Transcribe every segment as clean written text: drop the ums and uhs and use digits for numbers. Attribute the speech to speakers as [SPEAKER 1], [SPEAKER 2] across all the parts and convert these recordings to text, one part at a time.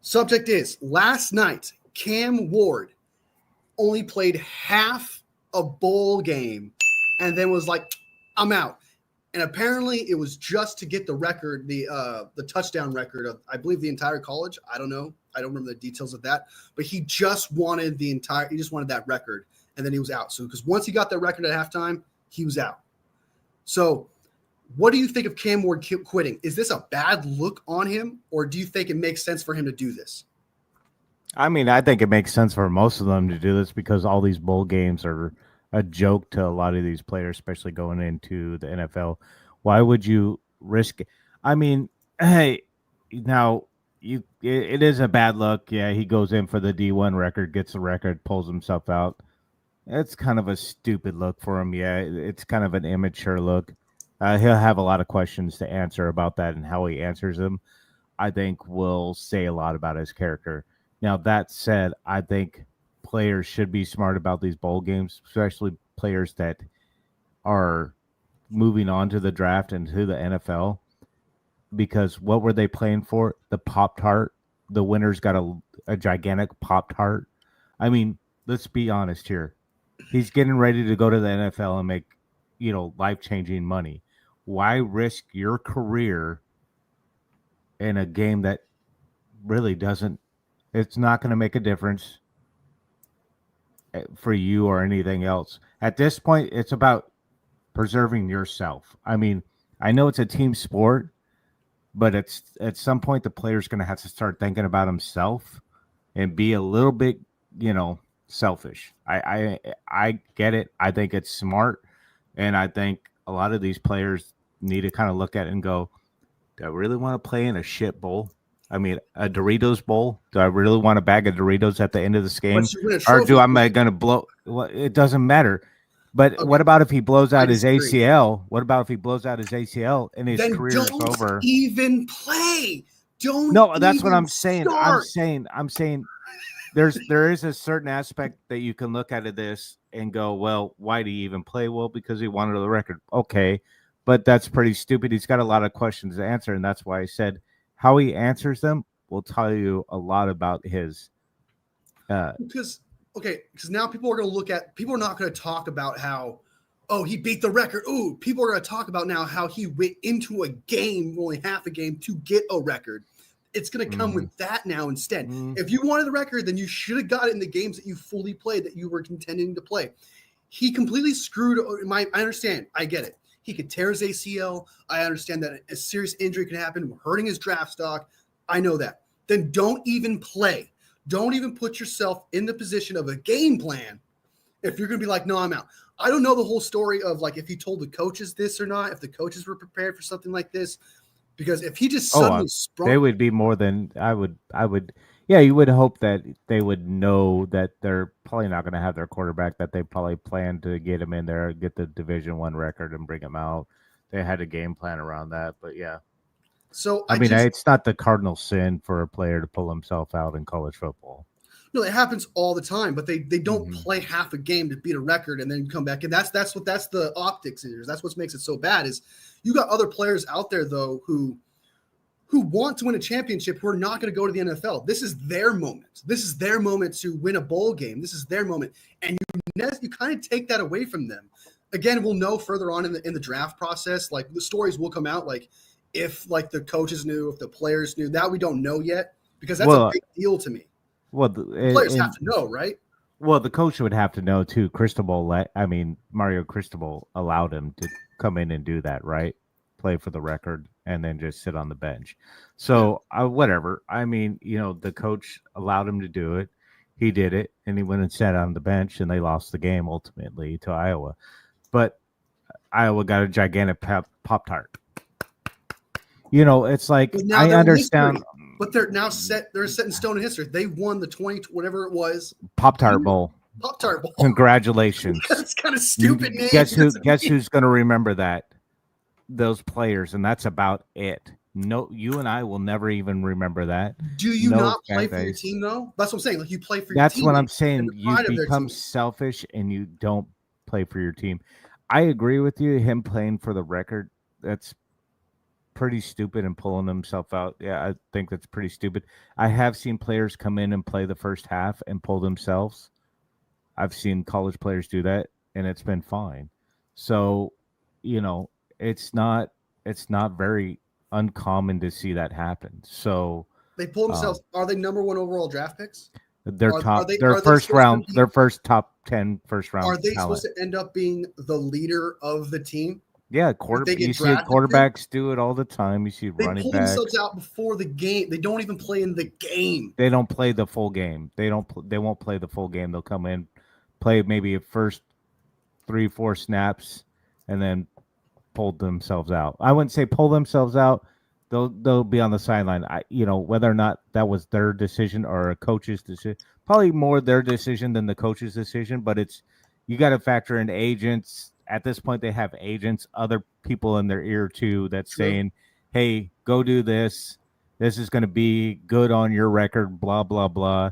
[SPEAKER 1] Subject is, last night, Cam Ward only played half a bowl game and then was like, I'm out. And apparently it was just to get the record, the touchdown record of, I believe, the entire college. I don't know. I don't remember the details of that. But he just wanted that record, and then he was out. So because once he got that record at halftime, he was out. So what do you think of Cam Ward quitting? Is this a bad look on him, or do you think it makes sense for him to do this?
[SPEAKER 2] I mean, I think it makes sense for most of them to do this because all these bowl games are a joke to a lot of these players, especially going into the NFL. Why would you risk it? I mean, hey, now it is a bad look. Yeah, he goes in for the D1 record, gets the record, pulls himself out. It's kind of a stupid look for him. Yeah, it's kind of an immature look. He'll have a lot of questions to answer about that, and how he answers them, I think, will say a lot about his character. Now, that said, I think players should be smart about these bowl games, especially players that are moving on to the draft and to the NFL, because what were they playing for? The Pop-Tart. The winner's got a gigantic Pop-Tart. I mean, let's be honest here. He's getting ready to go to the NFL and make, life-changing money. Why risk your career in a game that really doesn't, it's not going to make a difference for you or anything else? At this point, it's about preserving yourself. I mean, I know it's a team sport, but it's at some point the player's going to have to start thinking about himself and be a little bit, selfish. I get it. I think it's smart, and I think a lot of these players need to kind of look at it and go, do I really want to play in a shit bowl? I mean, a Doritos bowl? Do I really want a bag of Doritos at the end of this game? Or am I going to blow? Well, it doesn't matter. But okay, what about if he blows out his ACL? What about if he blows out his ACL and his career is over?
[SPEAKER 1] Don't even play.
[SPEAKER 2] No, that's what I'm saying. Start. I'm saying there is a certain aspect that you can look at this and go, well, why do you even play? Well, because he wanted the record. Okay, but that's pretty stupid. He's got a lot of questions to answer, and that's why I said how he answers them will tell you a lot about his.
[SPEAKER 1] Because now people are not going to talk about how, he beat the record. Ooh, people are going to talk about now how he went into a game, only half a game, to get a record. It's going to come with that now instead. If you wanted the record, then you should have got it in the games that you fully played, that you were contending to play. He completely screwed. I understand. I get it. He could tear his ACL. I understand that a serious injury can happen, hurting his draft stock. I know that. Then don't even play. Don't even put yourself in the position of a game plan if you're going to be like, no, I'm out. I don't know the whole story of like if he told the coaches this or not, if the coaches were prepared for something like this. Because if he just suddenly sprung,
[SPEAKER 2] they would be more than I would. Yeah, you would hope that they would know that they're probably not going to have their quarterback, that they probably plan to get him in there, get the Division I record and bring him out. They had a game plan around that, but yeah.
[SPEAKER 1] So
[SPEAKER 2] it's not the cardinal sin for a player to pull himself out in college football.
[SPEAKER 1] No, it happens all the time, but they don't play half a game to beat a record and then come back. And that's the optics is. That's what makes it so bad is you got other players out there though who want to win a championship who are not going to go to the NFL. This is their moment. This is their moment to win a bowl game. This is their moment. And you kind of take that away from them. Again, we'll know further on in the draft process. Like the stories will come out, like if like the coaches knew, if the players knew. That we don't know yet because that's a big deal to me.
[SPEAKER 2] Well,
[SPEAKER 1] the players have to know, right?
[SPEAKER 2] Well, the coach would have to know too. Mario Cristobal allowed him to come in and do that, right? Play for the record and then just sit on the bench. So whatever. I mean, the coach allowed him to do it. He did it, and he went and sat on the bench, and they lost the game ultimately to Iowa. But Iowa got a gigantic Pop-Tart. It's like I understand.
[SPEAKER 1] History, but they're now set. They're set in stone in history. They won the 20 whatever it was
[SPEAKER 2] Pop-Tart Bowl.
[SPEAKER 1] Pop-Tart Bowl.
[SPEAKER 2] Congratulations.
[SPEAKER 1] That's kind of stupid name.
[SPEAKER 2] Guess who's going to remember that? Those players, and that's about it. No, you and I will never even remember that.
[SPEAKER 1] Do you not play for your team though? That's what I'm saying. Like you play for your team.
[SPEAKER 2] That's what I'm saying. You become selfish and you don't play for your team. I agree with you. Him playing for the record, that's pretty stupid and pulling themselves out. Yeah, I think that's pretty stupid. I have seen players come in and play the first half and pull themselves. I've seen college players do that, and it's been fine. So, you know, it's not very uncommon to see that happen. So
[SPEAKER 1] They pull themselves. Are they number 1 overall draft picks?
[SPEAKER 2] their top, their
[SPEAKER 1] Are they
[SPEAKER 2] first
[SPEAKER 1] supposed to
[SPEAKER 2] round,
[SPEAKER 1] be-
[SPEAKER 2] their first top 10 first round
[SPEAKER 1] Are they
[SPEAKER 2] talent.
[SPEAKER 1] supposed to end up being the leader of the team?
[SPEAKER 2] Yeah,
[SPEAKER 1] They get
[SPEAKER 2] you see
[SPEAKER 1] drafted
[SPEAKER 2] quarterbacks do it all the time. You see
[SPEAKER 1] They
[SPEAKER 2] running
[SPEAKER 1] pull
[SPEAKER 2] backs.
[SPEAKER 1] themselves out before the game. They don't even play in the game.
[SPEAKER 2] They don't play the full game. They won't play the full game. They'll come in, play maybe a first 3-4 snaps, and then pull themselves out. I wouldn't say pull themselves out. They'll be on the sideline. Whether or not that was their decision or a coach's decision, probably more their decision than the coach's decision. But you got to factor in agents. At this point, they have agents, other people in their ear too, that's saying, "Hey, go do this. This is going to be good on your record." Blah blah blah.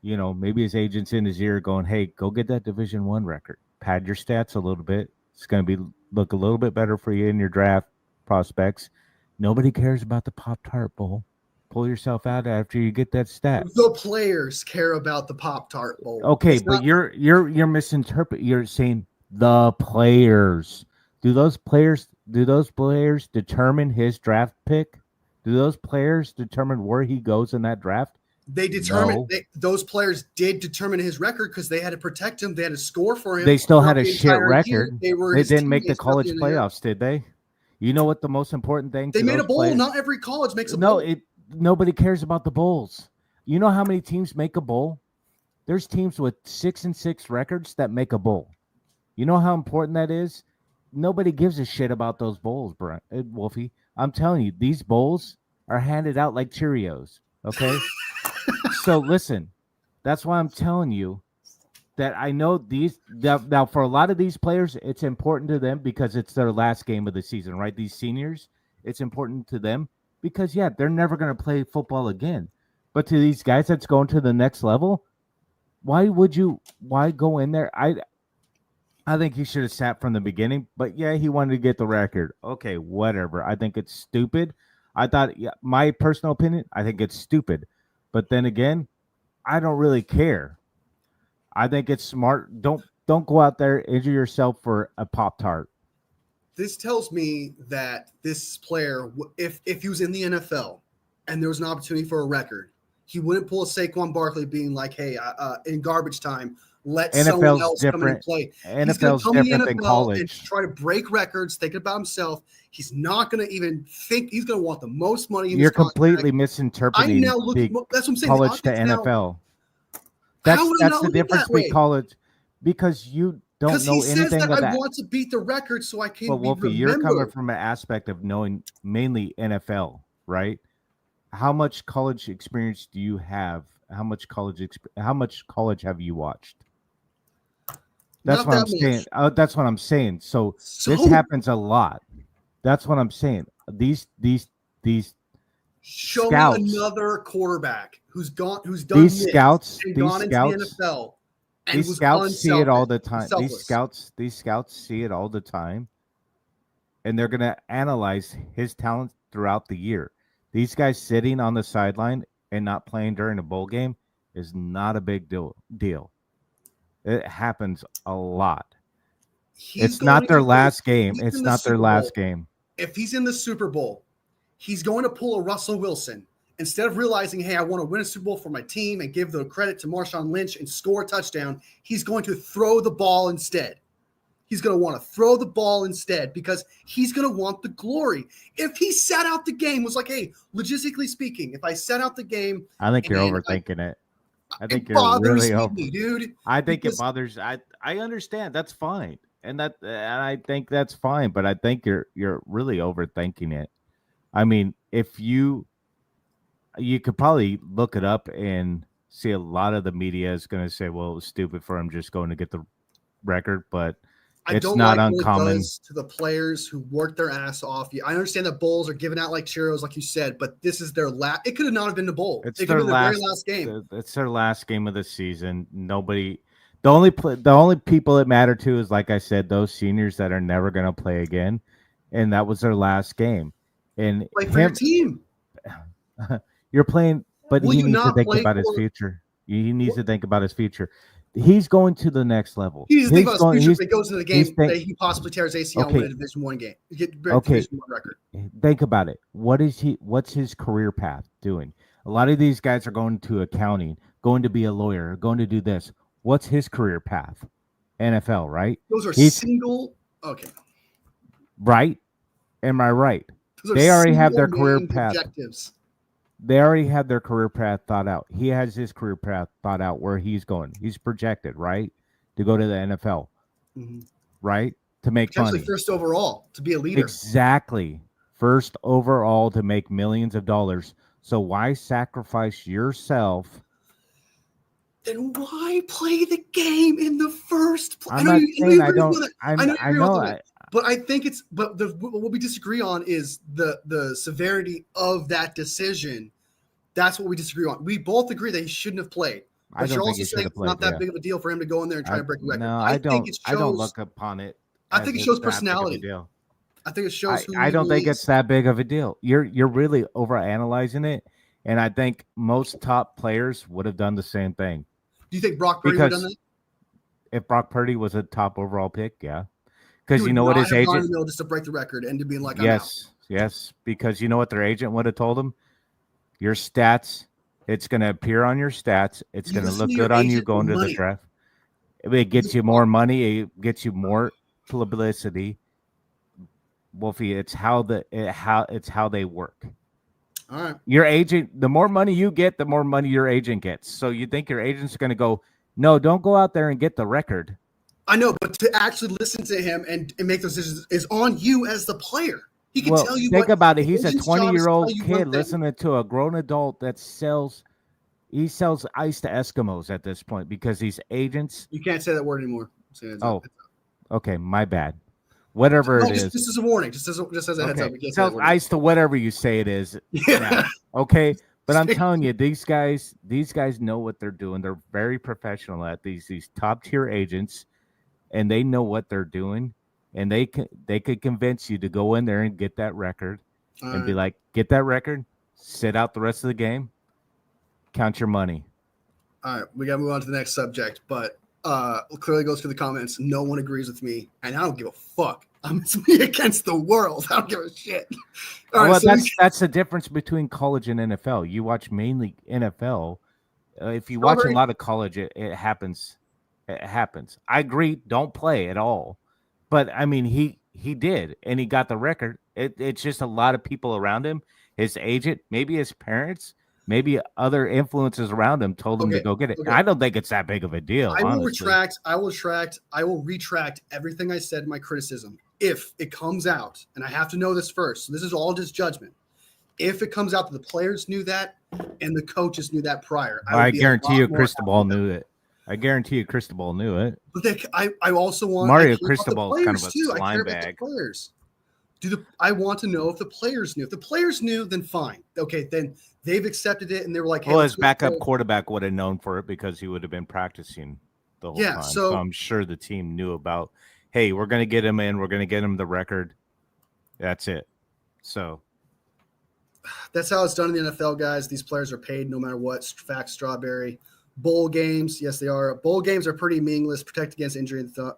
[SPEAKER 2] Maybe his agent's in his ear going, "Hey, go get that Division I record. Pad your stats a little bit. It's going to look a little bit better for you in your draft prospects. Nobody cares about the Pop-Tart Bowl. Pull yourself out after you get that stat."
[SPEAKER 1] The players care about the Pop-Tart Bowl.
[SPEAKER 2] Okay, but you're misinterpreting. You're saying the players. Do those players determine his draft pick? Do those players determine where he goes in that draft?
[SPEAKER 1] They determined those players did determine his record because they had to protect him. They had to score for him.
[SPEAKER 2] They still had a shit record. They didn't make the college
[SPEAKER 1] teammates
[SPEAKER 2] playoffs, did they? You know what the most important thing?
[SPEAKER 1] They made a bowl.
[SPEAKER 2] Players?
[SPEAKER 1] Not every college makes a bowl.
[SPEAKER 2] No, nobody cares about the bowls. You know how many teams make a bowl? There's teams with 6-6 records that make a bowl. You know how important that is? Nobody gives a shit about those bowls, Wolfie. I'm telling you, these bowls are handed out like Cheerios. Okay. So listen, that's why I'm telling you that I know now for a lot of these players, it's important to them because it's their last game of the season, right? These seniors, it's important to them because they're never going to play football again. But to these guys that's going to the next level, why go in there? I think he should have sat from the beginning, but he wanted to get the record. Okay, whatever. I think it's stupid. I thought, my personal opinion, I think it's stupid. But then again, I don't really care. I think it's smart. Don't go out there, injure yourself for a Pop-Tart.
[SPEAKER 1] This tells me that this player, if he was in the NFL and there was an opportunity for a record, he wouldn't pull a Saquon Barkley being like, "Hey, in garbage time, let someone else come in and play."
[SPEAKER 2] NFL's different than college.
[SPEAKER 1] And try to break records, think about himself. He's not going to even think he's going to want the most money.
[SPEAKER 2] You're completely misinterpreting
[SPEAKER 1] that's what I'm saying.
[SPEAKER 2] College to NFL. That's the difference between college, because you don't know anything about that.
[SPEAKER 1] I want to beat the record so I can be
[SPEAKER 2] Wolfie,
[SPEAKER 1] remembered.
[SPEAKER 2] You're coming from an aspect of knowing mainly NFL, right? How much college experience do you have? How much college have you watched? That's what I'm saying. That's what I'm saying. So this happens a lot. That's what I'm saying. These
[SPEAKER 1] show
[SPEAKER 2] scouts,
[SPEAKER 1] me another quarterback who's done
[SPEAKER 2] these
[SPEAKER 1] this
[SPEAKER 2] scouts,
[SPEAKER 1] and
[SPEAKER 2] these
[SPEAKER 1] gone
[SPEAKER 2] scouts,
[SPEAKER 1] into the NFL. And
[SPEAKER 2] these scouts see it all the time.
[SPEAKER 1] Selfless.
[SPEAKER 2] These scouts see it all the time, and they're gonna analyze his talent throughout the year. These guys sitting on the sideline and not playing during a bowl game is not a big deal. It happens a lot. It's not their last game. It's not their last game.
[SPEAKER 1] If he's in the Super Bowl, he's going to pull a Russell Wilson. Instead of realizing, hey, I want to win a Super Bowl for my team and give the credit to Marshawn Lynch and score a touchdown, he's going to throw the ball instead. He's going to want to throw the ball instead because he's going to want the glory. If he sat out the game, was like, hey, logistically speaking, if I sat out the game.
[SPEAKER 2] I think you're overthinking it. I think you're really
[SPEAKER 1] dude.
[SPEAKER 2] I think it bothers. I understand. That's fine. And I think that's fine, but I think you're really overthinking it. I mean, if you could probably look it up and see a lot of the media is going to say, well, it was stupid for him just going to get the record, but it's not uncommon.
[SPEAKER 1] What it does to the players who work their ass off. I understand that bowls are given out like Cheerios, like you said, but this is their last. It could have not have been the bowl.
[SPEAKER 2] It's
[SPEAKER 1] their
[SPEAKER 2] very last game. It's their last game of the season. The only people it mattered to is, like I said, those seniors that are never going to play again, and that was their last game. And
[SPEAKER 1] Play for your team.
[SPEAKER 2] you're playing, but
[SPEAKER 1] Will
[SPEAKER 2] he
[SPEAKER 1] you
[SPEAKER 2] needs to
[SPEAKER 1] not
[SPEAKER 2] think
[SPEAKER 1] play
[SPEAKER 2] about his
[SPEAKER 1] for?
[SPEAKER 2] future. He needs to think about his future. He's going to the next level.
[SPEAKER 1] He needs to think
[SPEAKER 2] He's
[SPEAKER 1] about his
[SPEAKER 2] going.
[SPEAKER 1] future if he goes into the game
[SPEAKER 2] think,
[SPEAKER 1] that he possibly tears ACL and win a Division I game. Get
[SPEAKER 2] okay.
[SPEAKER 1] Division I record.
[SPEAKER 2] Think about it. What's his career path doing? A lot of these guys are going to accounting, going to be a lawyer, going to do this. What's his career path? NFL, right?
[SPEAKER 1] Those are okay.
[SPEAKER 2] Right? Am I right?
[SPEAKER 1] Those are
[SPEAKER 2] They already have their career
[SPEAKER 1] main
[SPEAKER 2] path.
[SPEAKER 1] objectives.
[SPEAKER 2] They already have their career path thought out. He has his career path thought out where he's going. He's projected, right? To go to the NFL, right? To make money.
[SPEAKER 1] First overall, to be a leader.
[SPEAKER 2] Exactly. First overall to make millions of dollars. So why sacrifice yourself?
[SPEAKER 1] Then why play the game in the first place?
[SPEAKER 2] I'm not saying I don't. I know.
[SPEAKER 1] But I think it's. But what we disagree on is the severity of that decision. That's what we disagree on. We both agree that he shouldn't have played. But you're also saying it's not that big of a deal for him to go in there and try to break a record.
[SPEAKER 2] No, I don't. I don't look upon it.
[SPEAKER 1] I think it shows personality. I think it shows who.
[SPEAKER 2] I don't think it's that big of a deal. You're really overanalyzing it, and I think most top players would have done the same thing.
[SPEAKER 1] Do you think Brock Purdy would have done that?
[SPEAKER 2] If Brock Purdy was a top overall pick, yeah. Because you know what his agent
[SPEAKER 1] just to break the record and to be like,
[SPEAKER 2] yes. Because you know what their agent would have told him. Your stats, it's going to appear on your stats. It's going to look good on you going to the draft. It gets you more money. It gets you more publicity. Wolfie, it's how they work.
[SPEAKER 1] All right.
[SPEAKER 2] Your agent, the more money you get, the more money your agent gets. So you think your agent's going to go, no, don't go out there and get the record.
[SPEAKER 1] I know, but to actually listen to him and make those decisions is on you as the player. He can tell you.
[SPEAKER 2] Think about it. He's a 20-year-old kid listening to a grown adult that sells ice to Eskimos at this point because these agents.
[SPEAKER 1] You can't say that word anymore.
[SPEAKER 2] Okay, my bad. Whatever it is.
[SPEAKER 1] This is a warning. Just as a heads up.
[SPEAKER 2] Sells ice to whatever you say it is. Yeah. Okay, but I'm telling you, these guys know what they're doing. They're very professional at these top tier agents, and they know what they're doing. And they could convince you to go in there and get that record and be like, get that record, sit out the rest of the game, count your money.
[SPEAKER 1] All right, we got to move on to the next subject, but clearly goes through the comments. No one agrees with me, and I don't give a fuck. It's me against the world. I don't give a shit.
[SPEAKER 2] All right, so that's the difference between college and NFL. You watch mainly NFL. If you watch a lot of college, it happens. It happens. I agree. Don't play at all. But, I mean, he did, and he got the record. It's just a lot of people around him, his agent, maybe his parents, maybe other influences around him told him to go get it. I don't think it's that big of a deal,
[SPEAKER 1] I will retract everything I said in my criticism. If it comes out, and I have to know this first, so this is all just judgment. If it comes out that the players knew that and the coaches knew that prior,
[SPEAKER 2] I guarantee you Cristobal knew it. I guarantee you Cristobal knew it.
[SPEAKER 1] But I also want
[SPEAKER 2] Mario Cristobal is kind of a slime bag.
[SPEAKER 1] Players. I want to know if the players knew. If the players knew, then fine. Okay, then they've accepted it, and they were like, "Hey,
[SPEAKER 2] well, his backup quarterback would have known for it because he would have been practicing the whole time." So I'm sure the team knew about. Hey, we're going to get him in. We're going to get him the record. That's it. So
[SPEAKER 1] that's how it's done in the NFL, guys. These players are paid no matter what. Fact, Strawberry. Bowl games, yes, they are. Bowl games are pretty meaningless. Protect against injury is the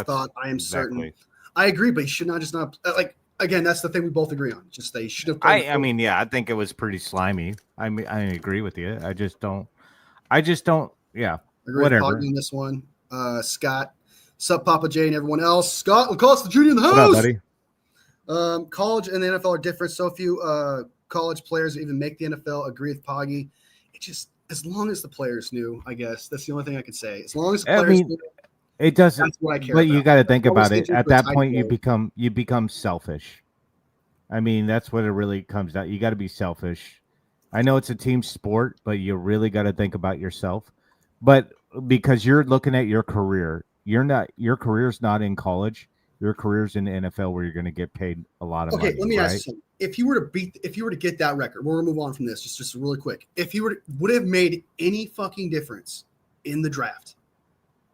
[SPEAKER 1] thought. I am certain. I agree, but he should not just not like. Again, that's the thing we both agree on. Just they should have.
[SPEAKER 2] I mean, yeah, I think it was pretty slimy. I mean, I agree with you. I just don't. Yeah, whatever.
[SPEAKER 1] On this one, Scott, sup, Papa J, and everyone else. Scott, Lacoste, the junior in the house.
[SPEAKER 2] What up,
[SPEAKER 1] buddy? College and the NFL are different. So few college players even make the NFL. Agree with Poggy. It just. As long as the players knew, I guess that's the only thing I could say. As long as the players knew,
[SPEAKER 2] it doesn't.
[SPEAKER 1] That's what I care
[SPEAKER 2] but
[SPEAKER 1] about.
[SPEAKER 2] You got to think about it. At that point, you become selfish. I mean, that's what it really comes down. You got to be selfish. I know it's a team sport, but you really got to think about yourself. But because you're looking at your career, your career's not in college. Your career's in the NFL where you're going to get paid a lot of money.
[SPEAKER 1] Okay, let me ask you something. If you were to get that record, we're going to move on from this just really quick. If he would have made any fucking difference in the draft,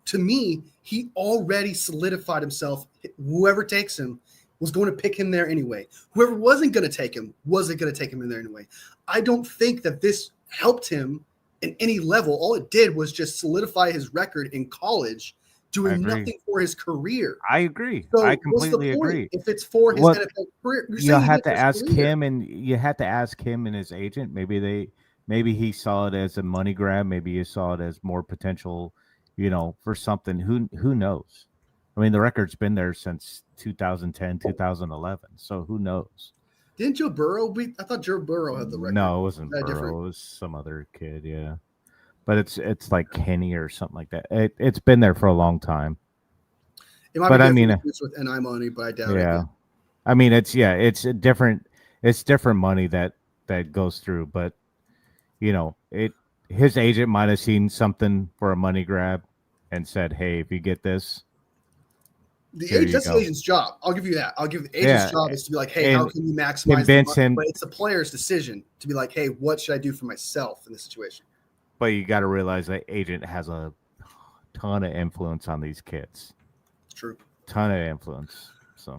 [SPEAKER 1] to me, he already solidified himself, whoever takes him, was going to pick him there anyway. Whoever wasn't going to take him wasn't going to take him in there anyway. I don't think that this helped him in any level. All it did was just solidify his record in college, doing nothing for his career.
[SPEAKER 2] I agree.
[SPEAKER 1] So
[SPEAKER 2] I completely agree.
[SPEAKER 1] If it's for his NFL career,
[SPEAKER 2] you have to ask him, and you had to ask him and his agent. Maybe he saw it as a money grab. Maybe he saw it as more potential, for something. Who knows? I mean, the record's been there since 2010, 2011. So who knows?
[SPEAKER 1] Didn't Joe Burrow I thought Joe Burrow had the record.
[SPEAKER 2] No, it wasn't Burrow. Different? It was some other kid, yeah. But it's like Kenny or something like that. It's been there for a long time.
[SPEAKER 1] It might be with NI money, but I doubt it.
[SPEAKER 2] Yeah. I mean, it's different money that goes through, but his agent might have seen something for a money grab and said, "Hey, if you get this."
[SPEAKER 1] That's the agent's job. I'll give you that. I'll give the agent's job is to be like, hey, how can you maximize the money? But it's the player's decision to be like, hey, what should I do for myself in this situation?
[SPEAKER 2] But you got to realize that agent has a ton of influence on these kids.
[SPEAKER 1] It's true.
[SPEAKER 2] Ton of influence. So.